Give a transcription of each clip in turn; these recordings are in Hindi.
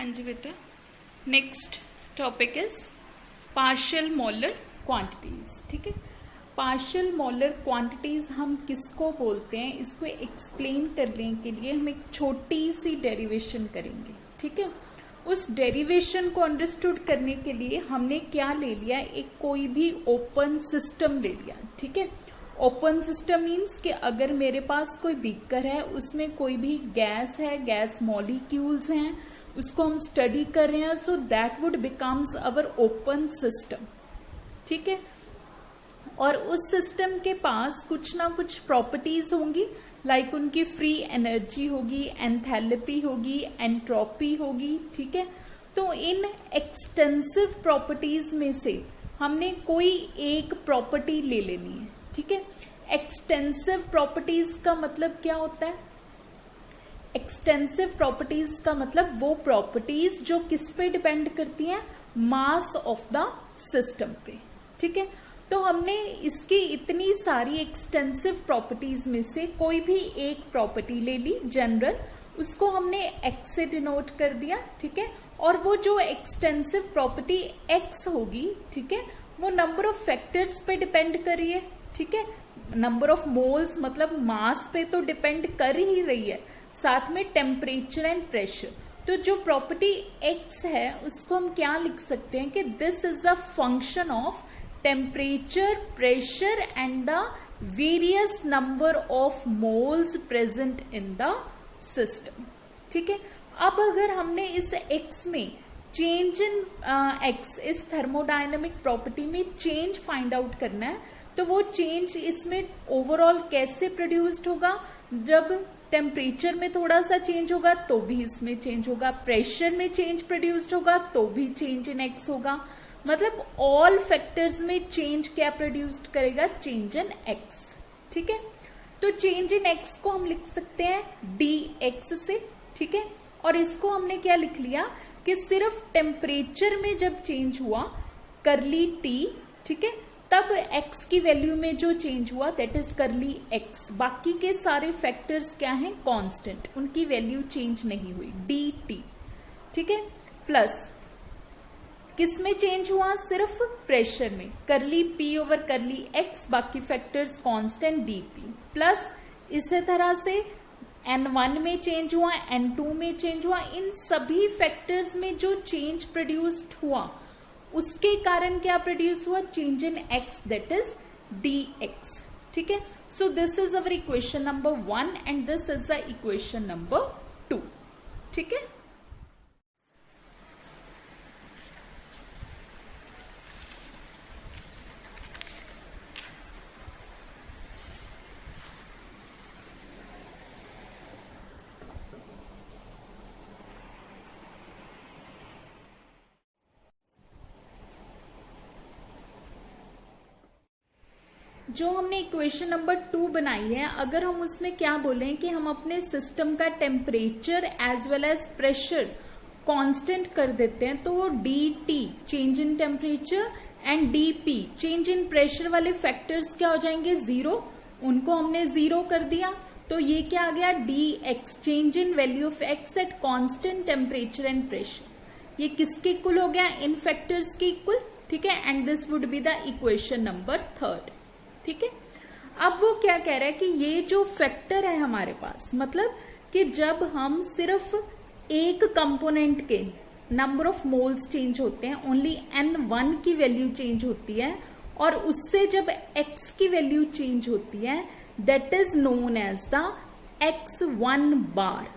हाँ जी बेटा, next topic is partial molar quantities. ठीक है, पार्शियल मोलर क्वांटिटीज हम किसको बोलते हैं, इसको एक्सप्लेन करने के लिए हम एक छोटी सी डेरिवेशन करेंगे। ठीक है, उस डेरिवेशन को अंडरस्टूड करने के लिए हमने क्या ले लिया, एक कोई भी ओपन सिस्टम ले लिया। ठीक है, ओपन सिस्टम मीन्स कि अगर मेरे पास कोई बीकर है, उसमें कोई भी गैस है, गैस मॉलिक्यूल्स हैं, उसको हम स्टडी कर रहे हैं, so that would becomes our open system. ठीक है, और उस सिस्टम के पास कुछ ना कुछ प्रॉपर्टीज होंगी, लाइक उनकी फ्री एनर्जी होगी, एंथैल्पी होगी, एंट्रोपी होगी। ठीक है, तो इन एक्सटेंसिव प्रॉपर्टीज में से हमने कोई एक प्रॉपर्टी ले लेनी है। ठीक है, एक्सटेंसिव प्रॉपर्टीज का मतलब क्या होता है? एक्सटेंसिव प्रॉपर्टीज का मतलब वो प्रॉपर्टीज जो किस पे डिपेंड करती हैं, मास ऑफ द सिस्टम पे। ठीक है, तो हमने इसकी इतनी सारी एक्सटेंसिव प्रॉपर्टीज में से कोई भी एक प्रॉपर्टी ले ली जनरल, उसको हमने एक्स से डिनोट कर दिया। ठीक है, और वो जो एक्सटेंसिव प्रॉपर्टी एक्स होगी, ठीक है, वो नंबर ऑफ फैक्टर्स पे डिपेंड कर रही है। ठीक है, नंबर ऑफ मोल्स मतलब मास पे तो डिपेंड कर ही रही है, साथ में टेम्परेचर एंड प्रेशर। तो जो प्रॉपर्टी एक्स है उसको हम क्या लिख सकते हैं कि this is a function of temperature, pressure and the various number of moles present in the system. ठीक है, अब अगर हमने इस एक्स में चेंज इन एक्स, इस थर्मोडायनेमिक प्रॉपर्टी में चेंज फाइंड आउट करना है, तो वो चेंज इसमें ओवरऑल कैसे प्रोड्यूस्ड होगा? जब टेम्परेचर में थोड़ा सा चेंज होगा तो भी इसमें चेंज होगा, प्रेशर में चेंज प्रोड्यूस्ड होगा तो भी चेंज इन एक्स होगा। मतलब ऑल फैक्टर्स में चेंज क्या प्रोड्यूस्ड करेगा? Change in x. ठीक है, तो चेंज इन एक्स को हम लिख सकते हैं डी एक्स से। ठीक है, और इसको हमने क्या लिख लिया कि सिर्फ टेम्परेचर में जब चेंज हुआ करली टी, ठीक है, तब x की वैल्यू में जो चेंज हुआ दैट इज करली x। बाकी के सारे फैक्टर्स क्या हैं? कांस्टेंट, उनकी वैल्यू चेंज नहीं हुई, dt। ठीक है, प्लस किस में चेंज हुआ? सिर्फ प्रेशर में, करली p ओवर करली x, बाकी फैक्टर्स कांस्टेंट dp। प्लस इसी तरह से n1 में चेंज हुआ, n2 में चेंज हुआ, इन सभी फैक्टर्स में जो चेंज प्रोड्यूस्ड हुआ उसके कारण क्या प्रोड्यूस हुआ? Change in x, that is dx। ठीक है, so this is our equation number 1 and this is the equation number 2। ठीक है, जो हमने इक्वेशन नंबर 2 बनाई है, अगर हम उसमें क्या बोलें कि हम अपने सिस्टम का temperature as well as pressure constant कर देते हैं, तो वो dt change in temperature and dp change in pressure वाले फैक्टर्स क्या हो जाएंगे? जीरो। उनको हमने जीरो कर दिया, तो ये क्या आ गया? dx change in value of x eight constant temperature and pressure. ये किसके इक्वल हो गया? इन फैक्टर्स के इक्वल। ठीक है, and this would be the equation number 3। ठीक है, अब वो क्या कह रहा है कि ये जो फैक्टर है हमारे पास, मतलब कि जब हम सिर्फ एक कंपोनेंट के नंबर ऑफ मोल्स चेंज होते हैं, ओनली n1 की वैल्यू चेंज होती है, और उससे जब x की वैल्यू चेंज होती है, that is known as the x1 bar.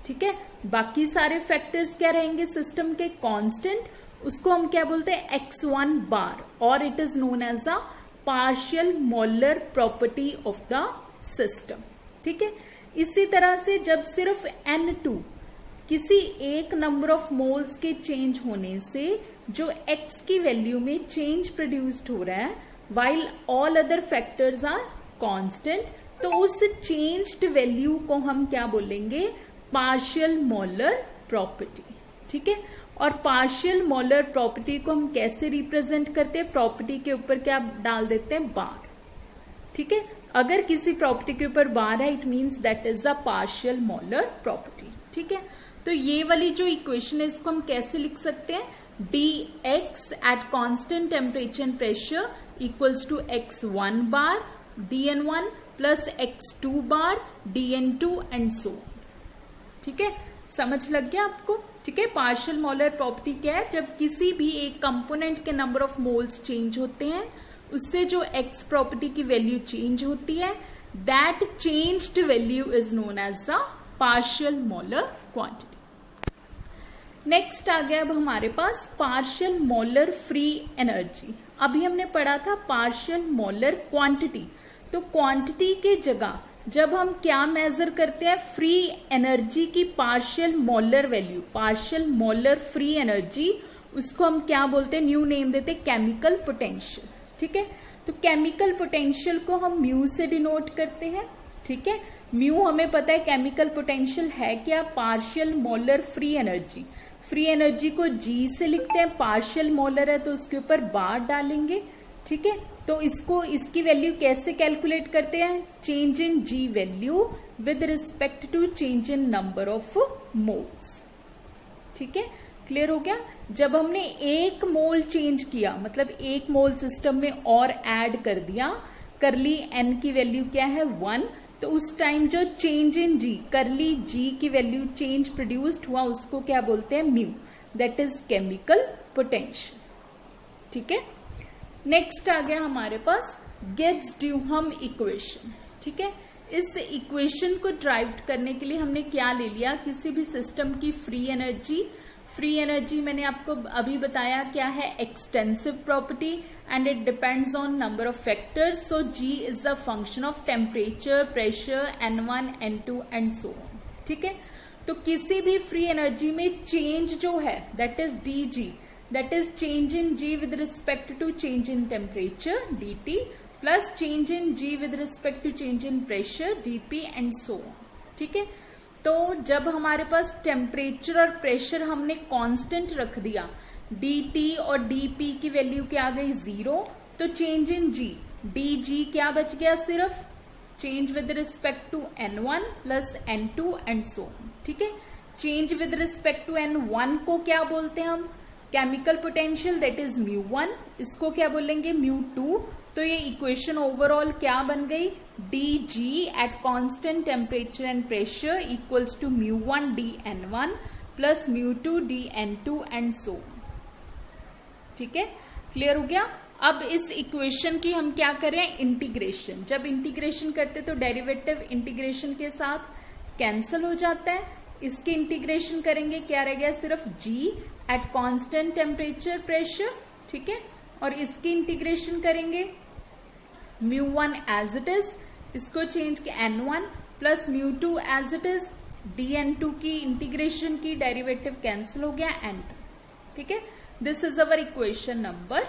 ठीक है, बाकी सारे फैक्टर्स क्या रहेंगे सिस्टम के? कांस्टेंट। उसको हम क्या बोलते हैं? x1 बार, और it is known as the partial molar property of the system. ठीक है, इसी तरह से जब सिर्फ n2 किसी एक नंबर ऑफ मोल्स के चेंज होने से जो x की वैल्यू में चेंज प्रोड्यूस्ड हो रहा है, while all other factors are constant, तो उस चेंज्ड वैल्यू को हम क्या बोलेंगे? Partial molar property. ठीक है, और पार्शियल मोलर प्रॉपर्टी को हम कैसे रिप्रेजेंट करते हैं? प्रॉपर्टी के ऊपर क्या डाल देते हैं? बार। ठीक है, अगर किसी प्रॉपर्टी के ऊपर बार है, it means that is a partial molar property. ठीक है, तो ये वाली जो इक्वेशन है इसको हम कैसे लिख सकते हैं, dx at constant temperature and pressure equals to x1 bar dn1 plus x2 bar dn2 and so. ठीक है, समझ लग गया आपको। ठीक है, पार्शियल मोलर प्रॉपर्टी क्या है, जब किसी भी एक कंपोनेंट के नंबर ऑफ मोल्स चेंज होते हैं उससे जो x प्रॉपर्टी की वैल्यू चेंज होती है, that changed value is known as the partial molar quantity. Next आ गया अब हमारे पास पार्शियल मोलर फ्री एनर्जी। अभी हमने पढ़ा था पार्शियल मोलर क्वांटिटी, तो क्वांटिटी के जगह जब हम क्या मेजर करते हैं, फ्री एनर्जी की partial molar value, partial molar free energy, उसको हम क्या बोलते हैं, न्यू नेम देते हैं केमिकल पोटेंशियल। ठीक है, तो केमिकल पोटेंशियल को हम म्यू से डिनोट करते हैं। ठीक है, म्यू हमें पता है केमिकल पोटेंशियल है क्या, partial molar free energy. Free energy को जी से लिखते हैं, पार्शियल मोलर है तो उसके ऊपर बार डालेंगे। ठीक है, तो इसको इसकी वैल्यू कैसे कैलकुलेट करते हैं, change in G value with respect to change in number of moles. ठीक है, क्लियर हो गया। जब हमने एक मोल चेंज किया, मतलब एक मोल सिस्टम में और ऐड कर दिया, करली एन की वैल्यू क्या है 1, तो उस टाइम जो चेंज इन जी, करली जी की वैल्यू चेंज प्रोड्यूस्ड हुआ, उसको क्या बोलते हैं, mu, that is chemical potential. ठीक है, नेक्स्ट आ गया हमारे पास गिब्स ड्यूहम इक्वेशन। ठीक है, इस इक्वेशन को ड्राइव करने के लिए हमने क्या ले लिया, किसी भी सिस्टम की फ्री एनर्जी। फ्री एनर्जी मैंने आपको अभी बताया क्या है, extensive property and it depends on number of factors. So G is a function of temperature, pressure, n1, n2 and so on. ठीक है, तो किसी भी फ्री एनर्जी में चेंज जो है that is D G, that is change in G with respect to change in temperature dt plus change in G with respect to change in pressure dP and so on। ठीक है, तो जब हमारे पास टेम्परेचर और प्रेशर हमने कांस्टेंट रख दिया, dt और dP की वैल्यू क्या आ गई 0, तो चेंज इन G, dG क्या बच गया, सिर्फ change with respect to n1 plus n2 and so on. ठीक है, change with respect to n1 को क्या बोलते हैं हम, केमिकल पोटेंशियल, दैट इज μ1, इसको क्या बोलेंगे μ2। तो ये इक्वेशन ओवरऑल क्या बन गई, dG at constant temperature and pressure equals to μ1 dN1 plus μ2 dN2 and so. ठीक है, क्लियर हो गया। अब इस इक्वेशन की हम क्या करें, इंटीग्रेशन। जब इंटीग्रेशन करते तो डेरिवेटिव इंटीग्रेशन के साथ कैंसिल हो जाता है, इसकी इंटीग्रेशन करेंगे, क्या रह गया, सिर्फ G eight constant temperature pressure. ठीक है, और इसकी इंटीग्रेशन करेंगे μ1 एज इट इज, इसको चेंज के n1 plus μ2 as it is, dN2 की इंटीग्रेशन की, डेरिवेटिव कैंसिल हो गया, n2। ठीक है, this is our equation number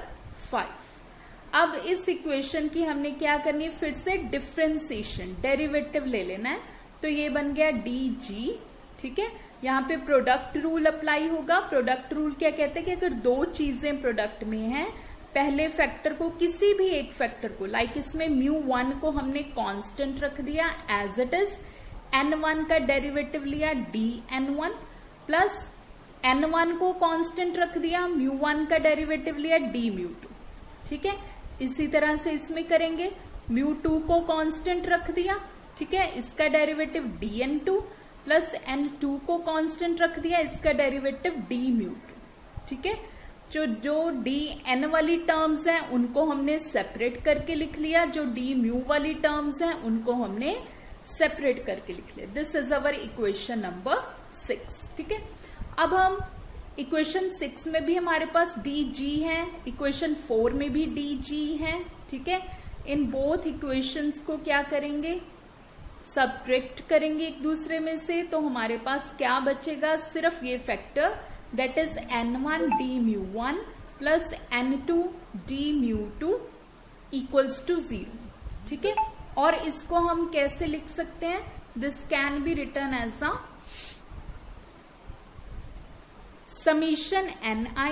5। अब इस इक्वेशन की हमने क्या करनी है, फिर से डिफ्रेंसिएशन, डेरिवेटिव ले लेना है। तो ये बन गया dG। ठीक है, यहाँ पे प्रोडक्ट रूल अप्लाई होगा। प्रोडक्ट रूल क्या कहते हैं कि अगर दो चीजें प्रोडक्ट में हैं, पहले फैक्टर को, किसी भी एक फैक्टर को, लाइक इसमें μ1 को हमने कांस्टेंट रख दिया एज इट इज, n1 का डेरिवेटिव लिया dN1 प्लस n1 को कांस्टेंट रख दिया, μ1 का डेरिवेटिव लिया dμ2। ठीक है, इसी तरह से इसमें करेंगे, μ2 को कांस्टेंट रख दिया, ठीक है, इसका डेरिवेटिव dN2 प्लस n2 को कांस्टेंट रख दिया, इसका डेरिवेटिव dμ2। ठीक है, जो dN वाली टर्म्स हैं उनको हमने सेपरेट करके लिख लिया, जो dμ वाली टर्म्स हैं उनको हमने सेपरेट करके लिख लिया। This is our equation number 6। ठीक है, अब हम इक्वेशन 6 में भी हमारे पास dG है, इक्वेशन 4 में भी dG है। ठीक है, इन बोथ इक्वेशंस को क्या करेंगे, सब्ट्रैक्ट करेंगे एक दूसरे में से, तो हमारे पास क्या बचेगा, सिर्फ ये factor, that is n1 dμ1 plus n2 dμ2 equals to 0। ठीक है, और इसको हम कैसे लिख सकते हैं, this can be written as a summation ni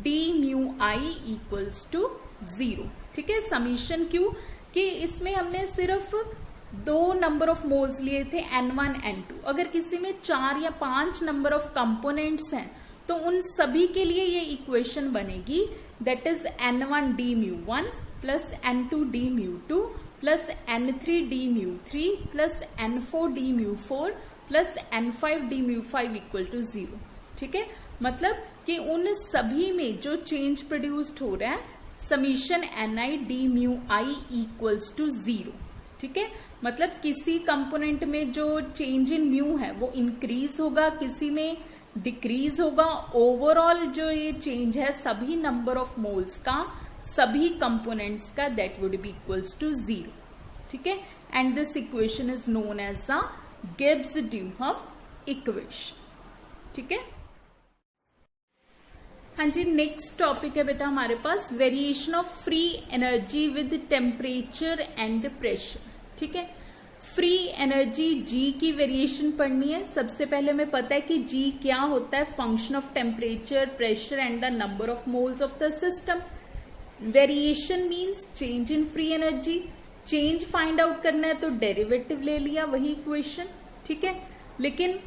dμi equals to 0। ठीक है, समीशन क्यों, कि इसमें हमने सिर्फ दो नंबर ऑफ मोल्स लिए थे N1 N2। अगर किसी में 4 या 5 नंबर ऑफ कंपोनेंट्स हैं तो उन सभी के लिए ये इक्वेशन बनेगी, that is N1 d mu1 plus N2 d mu2 plus N3 d mu3 plus N4 d mu4 plus N5 d mu5 equal to 0। ठीक है, मतलब कि उन सभी में जो चेंज प्रोड्यूस्ड हो रहा है summation Ni d mu I equals to 0। ठीक है, मतलब किसी कंपोनेंट में जो चेंज इन म्यू है वो इंक्रीज होगा, किसी में डिक्रीज होगा। ओवरऑल जो ये चेंज है सभी नंबर ऑफ मोल्स का, सभी कंपोनेंट्स का, that would be equals to 0। ठीक है, and this equation is known as a Gibbs Duhem equation. ठीक है, हाँ जी, नेक्स्ट टॉपिक है बेटा हमारे पास variation of free energy with temperature and pressure. ठीक है, फ्री एनर्जी G की वेरिएशन पढ़नी है। सबसे पहले हमें पता है कि G क्या होता है, function of temperature, pressure and the number of moles of the system. Variation means change in free energy. Change find out करना है तो डेरिवेटिव ले लिया, वही इक्वेशन। ठीक है, लेकिन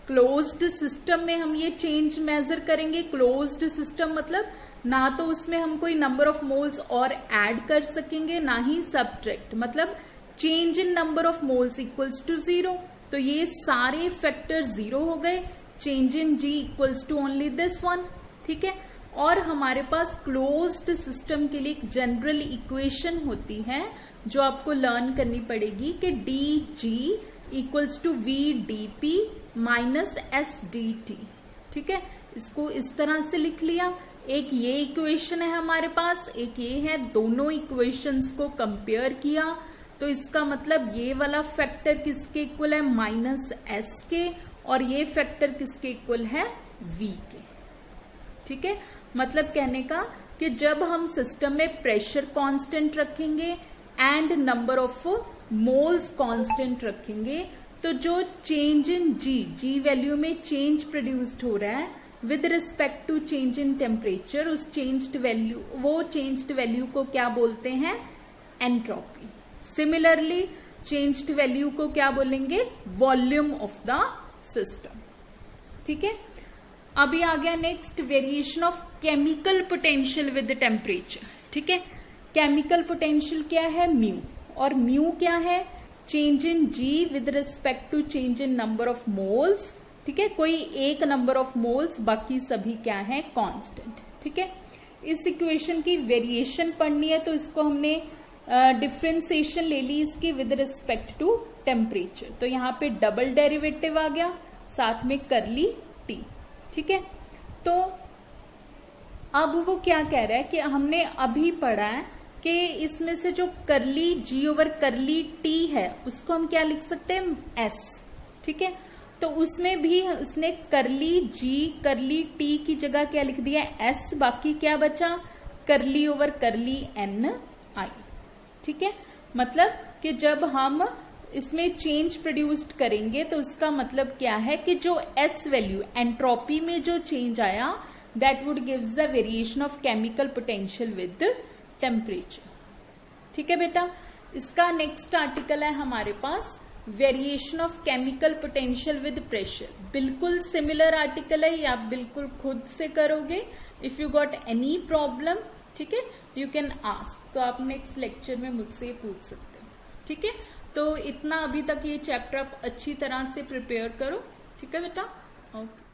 क्लोज्ड सिस्टम में हम ये चेंज मेजर करेंगे। क्लोज्ड सिस्टम मतलब ना तो उसमें हम कोई नंबर ऑफ मोल्स और ऐड कर सकेंगे, ना ही सब्ट्रैक्ट, मतलब change in number of moles equals to 0। तो ये सारे फैक्टर 0 हो गए। Change in G equals to only this one. ठीक है, और हमारे पास क्लोज्ड सिस्टम के लिए एक जनरल इक्वेशन होती है जो आपको लर्न करनी पड़ेगी कि dG equals to VdP minus SdT। ठीक है, इसको इस तरह से लिख लिया। एक ये इक्वेशन है हमारे पास, एक ये है, दोनों इक्वेशंस को कंपेयर किया तो इसका मतलब ये वाला फैक्टर किसके इक्वल है, माइनस S के, और ये फैक्टर किसके इक्वल है, V के। ठीक है, मतलब कहने का कि जब हम सिस्टम में प्रेशर कांस्टेंट रखेंगे and number of moles constant रखेंगे तो जो चेंज इन G वैल्यू में चेंज प्रोड्यूस्ड हो रहा है with respect to change in temperature, उस चेंज्ड वैल्यू, वो चेंज्ड वैल्यू को क्या बोलते हैं, एंट्रोपी। सिमिलरली चेंज्ड वैल्यू को क्या बोलेंगे, वॉल्यूम ऑफ द सिस्टम। ठीक है, अभी आ गया next variation of chemical potential with temperature. ठीक है, केमिकल पोटेंशियल क्या है, म्यू, और म्यू क्या है, change in G with respect to change in number of moles. ठीक है, कोई एक नंबर ऑफ मोल्स, बाकी सभी क्या है, कांस्टेंट। ठीक है, इस इक्वेशन की वेरिएशन पढ़नी है तो इसको हमने डिफ्रेंसिएशन ले ली इसकी विद रिस्पेक्ट टू टेम्परेचर। तो यहाँ पे डबल डेरिवेटिव आ गया, साथ में करली T। ठीक है, तो अब वो क्या कह रहा है कि हमने अभी पढ़ा है कि इसमें से जो करली G ओवर करली T है उसको हम क्या लिख सकते हैं, S। ठीक है, तो उसमें भी उसने करली G करली T की जगह क्या लिख दिया, S, बाकी क्या बचा, करली ओवर करली Ni। ठीक है, मतलब कि जब हम इसमें चेंज प्रोड्यूस्ड करेंगे तो उसका मतलब क्या है कि जो S वैल्यू, एंट्रोपी में जो चेंज आया, that would gives the variation of chemical potential with temperature. ठीक है बेटा, इसका नेक्स्ट आर्टिकल है हमारे पास variation of chemical potential with pressure. बिल्कुल सिमिलर आर्टिकल है, ये आप बिल्कुल खुद से करोगे। If you got any problem, ठीक है, यू कैन आस्क, तो आप नेक्स्ट लेक्चर में मुझसे पूछ सकते हो। ठीक है, तो इतना अभी तक ये चैप्टर आप अच्छी तरह से प्रिपेयर करो। ठीक है बेटा, ओके।